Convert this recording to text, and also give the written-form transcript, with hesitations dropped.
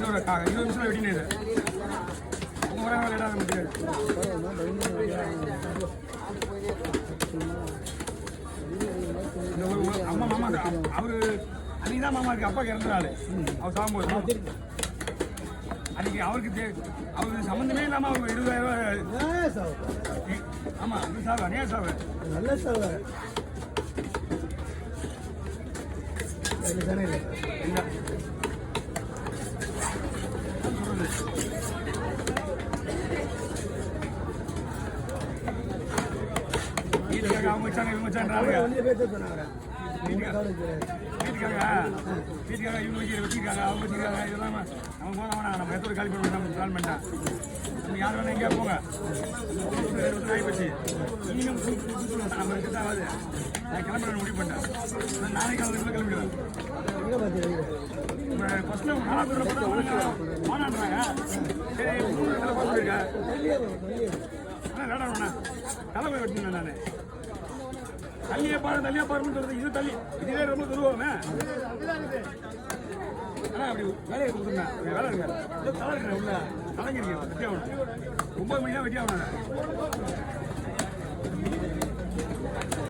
இன்னும் ஒரு 20 நிமிஷம் வெட்டினது உங்க வர லேட்டாக முடியாது. அம்மா மாமா அவரு அன்னைக்கு தான் மாமா இருக்கு அப்பாவுக்கு இறந்துறாரு. அவர் சாகும்போது அன்னைக்கு அவருக்கு சம்மந்தமே இல்லாமல் அவர் 20,000 ஆமாம் அது சாவு அநேக சாவு நல்ல சாவு வீட்டுக்காக அவங்க வச்சாங்க இவங்க வச்சாங்க வீட்டுக்காக இவங்க வச்சிருக்காங்க அவங்க வச்சிருக்காங்க இதெல்லாம் அவங்க போனா நம்ம எத்தனை காலி பண்ணி நம்ம பிளான் பண்ணிட்டேன். நம்ம யார் வேணா எங்கேயா போங்க ஆகிப்போச்சு நீங்களும் நம்ம எடுத்து ஆகாது. நான் கிளம்புறேன் முடிவு பண்ணிட்டேன். நாளைக்கு காலையில் கிளம்பிடுவேன். ஃபர்ஸ்ட் மாநாடுறாங்க. சரி 3 இடத்துல பார்த்துருக்கேன். ஆனால் வேடாம் வேணா தலை போய் வெட்டினேன் நான். தள்ளியே பாருன்னு சொல்றது இது தள்ளி இதுவே ரொம்ப துருவாமே. ஆனால் அப்படி வேலையை கொடுத்துருந்தேன். வேலை இருக்காரு தலை இருக்கிறேன் உள்ள தலைங்கிறீங்க வெட்டியாகணும் 9 மணி தான் வெட்டியாகணும்.